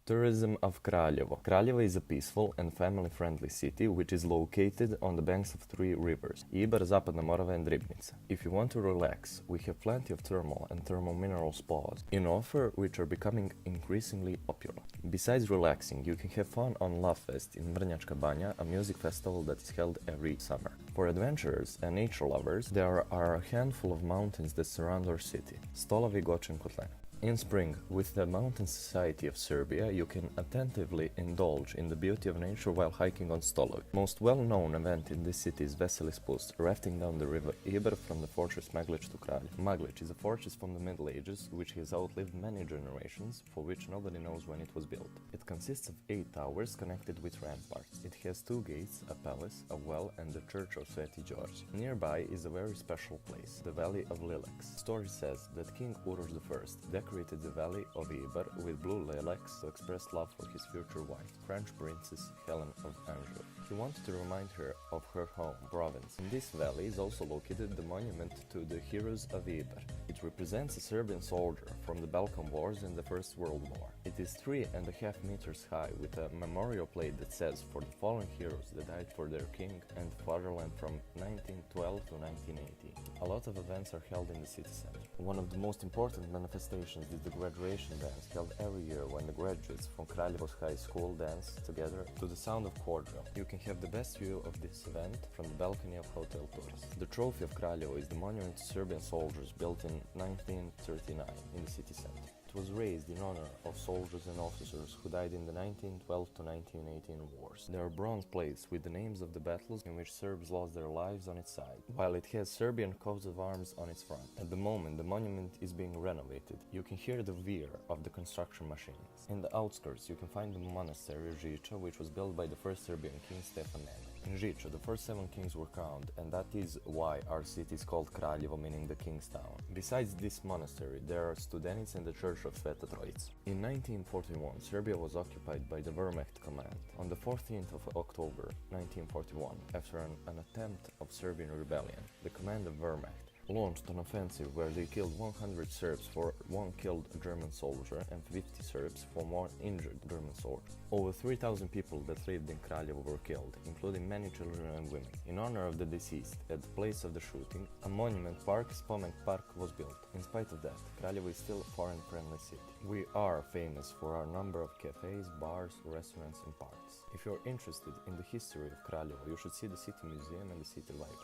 Tourism of Kraljevo. Kraljevo is a peaceful and family-friendly city which is located on the banks of three rivers, Ibar, Zapadna Morava and Ribnica. If you want to relax, we have plenty of thermal and thermal mineral spas in offer which are becoming increasingly popular. Besides relaxing, you can have fun on Love Fest in Vrnjačka Banja, a music festival that is held every summer. For adventurers and nature lovers, there are a handful of mountains that surround our city, Stolovi, Goč and Kotlena. In spring, with the Mountain Society of Serbia, you can attentively indulge in the beauty of nature while hiking on Stolovi. Most well-known event in this city is Veselić Spust, rafting down the river Ibar from the fortress Maglić to Kraljevo. Maglić is a fortress from the Middle Ages, which has outlived many generations, for which nobody knows when it was built. It consists of 8 towers connected with ramparts. It has 2 gates, a palace, a well, and the church of Sveti George. Nearby is a very special place, the Valley of Lilacs. Story says that King Uroš Veselić decorated the valley of Ibar with blue lilacs to express love for his future wife, French Princess Helen of Anjou. He wanted to remind her of her home province. In this valley is also located the monument to the heroes of Ibar. It represents a Serbian soldier from the Balkan Wars in the First World War. It is 3.5 meters high with a memorial plate that says for the fallen heroes that died for their king and fatherland from 1912 to 1918. A lot of events are held in the city center. One of the most important manifestations is the graduation dance held every year when the graduates from Kraljevo's high school dance together to the sound of cordial. You can have the best view of this event from the balcony of Hotel Tourist. The trophy of Kraljevo is the monument to Serbian soldiers built in 1939 in the city center. It was raised in honor of soldiers and officers who died in the 1912 to 1918 wars. There are bronze plates with the names of the battles in which Serbs lost their lives on its side, while it has Serbian coats of arms on its front. At the moment, the monument is being renovated. You can hear the whir of the construction machines. In the outskirts, you can find the monastery Žiča, which was built by the first Serbian king Stefan Nemanja. In Žiča, the first 7 kings were crowned, and that is why our city is called Kraljevo, meaning the king's town. Besides this monastery, there are Studenice and the church of Sveta Trojica. In 1941, Serbia was occupied by the Wehrmacht command. On the 14th of October 1941, after an attempt of Serbian rebellion, the command of Wehrmacht launched an offensive where they killed 100 Serbs for 1 killed German soldier and 50 Serbs for 1 injured German soldier. Over 3,000 people that lived in Kraljevo were killed, including many children and women. In honor of the deceased, at the place of the shooting, a monument park, Spomen Park, was built. In spite of that, Kraljevo is still a foreign-friendly city. We are famous for our number of cafes, bars, restaurants and parks. If you're interested in the history of Kraljevo, you should see the city museum and the city library.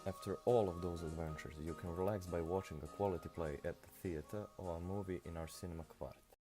After all of those adventures, you can relax by watching a quality play at the theater or a movie in our cinema kvart.